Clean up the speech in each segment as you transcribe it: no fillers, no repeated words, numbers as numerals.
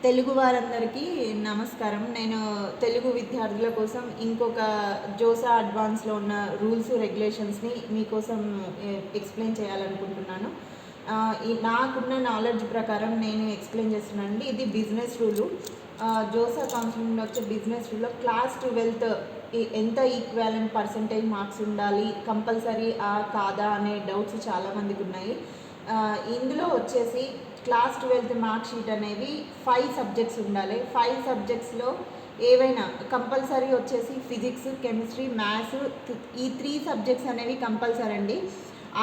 తెలుగు వారందరికీ నమస్కారం. నేను తెలుగు విద్యార్థుల కోసం ఇంకొక జోసా అడ్వాన్స్‌లో ఉన్న రూల్స్, రెగ్యులేషన్స్‌ని మీకోసం ఎక్స్‌ప్లెయిన్ చేయాలనుకుంటున్నాను. నాకున్న నాలెడ్జ్ ప్రకారం నేను ఎక్స్‌ప్లెయిన్ చేస్తున్నానండి. ఇది బిజినెస్ రూలు. జోసా కౌన్సిలింగ్‌లో వచ్చే బిజినెస్ రూల్‌లో క్లాస్ 12 ఎంత ఈక్వాలెంట్ పర్సెంటేజ్ మార్క్స్ ఉండాలి, కంపల్సరీ కాదా అనే డౌట్స్ చాలామందికి ఉన్నాయి. ఇందులో వచ్చేసి క్లాస్ 12 మార్క్ షీట్ అనేవి 5 సబ్జెక్ట్స్ ఉండాలి. 5 సబ్జెక్ట్స్లో ఏవైనా కంపల్సరీ వచ్చేసి ఫిజిక్స్, కెమిస్ట్రీ, మ్యాథ్స్, ఈ 3 సబ్జెక్ట్స్ అనేవి కంపల్సరీ అండి.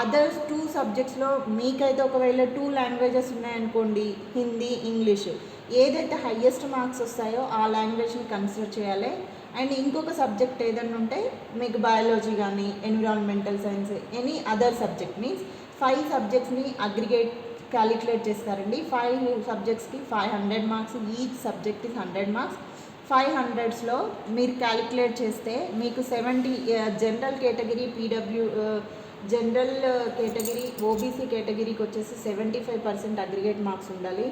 అదర్స్ 2 సబ్జెక్ట్స్లో మీకైతే ఒకవేళ 2 లాంగ్వేజెస్ ఉన్నాయనుకోండి, హిందీ, ఇంగ్లీష్, ఏదైతే హయ్యెస్ట్ మార్క్స్ వస్తాయో ఆ లాంగ్వేజ్ని కన్సిడర్ చేయాలి. అండ్ ఇంకొక సబ్జెక్ట్ ఏదైనా ఉంటే మీకు బయాలజీ కానీ, environmental science, any other subject means 5 సబ్జెక్ట్స్ని అగ్రిగేట్ క్యాలిక్యులేట్ చేస్తారండి. 5 సబ్జెక్ట్స్కి 500 marks, each subject is 100 marks. 500స్లో మీరు క్యాలిక్యులేట్ చేస్తే మీకు 70 general category, general category, OBC కేటగిరీకి వచ్చేసి 75% అగ్రిగేట్ మార్క్స్ ఉండాలి.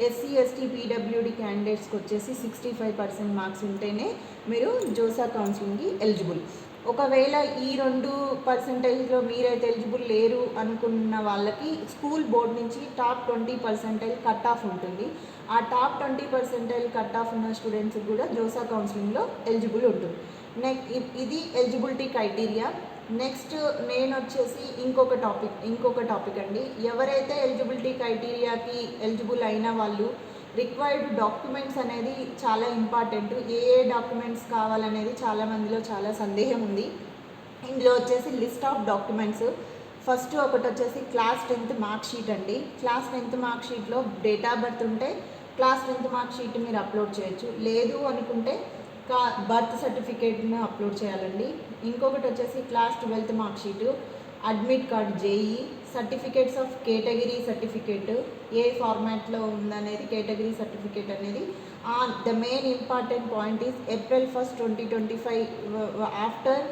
ఎస్సీ, ఎస్టీ, పీడబ్ల్యూడి క్యాండిడేట్స్కి వచ్చేసి 65% మార్క్స్ ఉంటేనే మీరు జోసా కౌన్సిలింగ్కి ఎలిజిబుల్. ఒకవేళ ఈ 2% మీరైతే ఎలిజిబుల్ లేరు అనుకున్న వాళ్ళకి స్కూల్ బోర్డ్ నుంచి టాప్ 20% కట్ ఆఫ్ ఉంటుంది. ఆ టాప్ 20% కట్ ఆఫ్ ఉన్న స్టూడెంట్స్కి కూడా జోసా కౌన్సిలింగ్లో ఎలిజిబుల్ ఉంటుంది. ఇది ఎలిజిబిలిటీ క్రైటీరియా. నెక్స్ట్ నేను వచ్చేసి ఇంకొక టాపిక్ అండి. ఎవరైతే ఎలిజిబిలిటీ క్రైటీరియాకి ఎలిజిబుల్ అయిన వాళ్ళు రిక్వైర్డ్ డాక్యుమెంట్స్ అనేది చాలా ఇంపార్టెంట్. ఏ డాక్యుమెంట్స్ కావాలనేది చాలామందిలో చాలా సందేహం ఉంది. ఇందులో వచ్చేసి లిస్ట్ ఆఫ్ డాక్యుమెంట్స్. ఫస్ట్ ఒకటి వచ్చేసి క్లాస్ 10th మార్క్ షీట్ అండి. క్లాస్ 10th మార్క్ షీట్లో డేట్ ఆఫ్ బర్త్ ఉంటే క్లాస్ 10th మార్క్ షీట్ మీరు అప్లోడ్ చేయొచ్చు. లేదు అనుకుంటే బర్త్ సర్టిఫికేట్ని అప్లోడ్ చేయాలండి. ఇంకొకటి వచ్చేసి class 12th mark sheet, admit card, JEE, certificates of category certificate, ఏ ఫార్మాట్లో ఉందనేది కేటగిరీ సర్టిఫికేట్ అనేది. The main important point is April 1st, 2025 after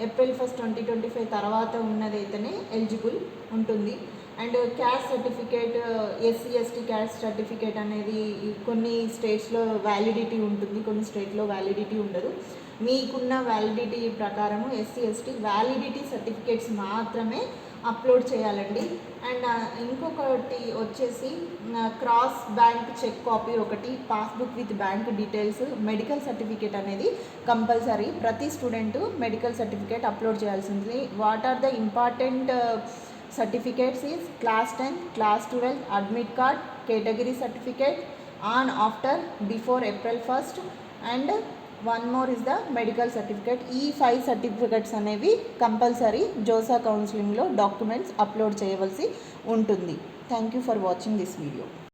April 1st, 2025 తర్వాత ఉన్నదైతేనే ఎలిజిబుల్ ఉంటుంది. And caste certificate, SC ST caste certificate అనేది కొన్ని స్టేట్స్లో వ్యాలిడిటీ ఉంటుంది, కొన్ని స్టేట్లో వ్యాలిడిటీ ఉండదు. మీకున్న వ్యాలిడిటీ ప్రకారము ఎస్సీ ఎస్టీ వ్యాలిడిటీ సర్టిఫికేట్స్ మాత్రమే అప్లోడ్ చేయాలండి. అండ్ ఇంకొకటి వచ్చేసి క్రాస్ బ్యాంక్ చెక్ కాపీ ఒకటి, passbook with bank details, medical certificate అనేది కంపల్సరీ. ప్రతి స్టూడెంట్ మెడికల్ సర్టిఫికేట్ అప్లోడ్ చేయాల్సింది. What are the important certificates is class 10, class 12, admit card, category certificate on after before April 1st and one more is the medical certificate. ఈ 5 certificates అనేవి compulsory JoSAA కౌన్సిలింగ్లో documents upload చేయవలసి ఉంటుంది. Thank you for watching this video.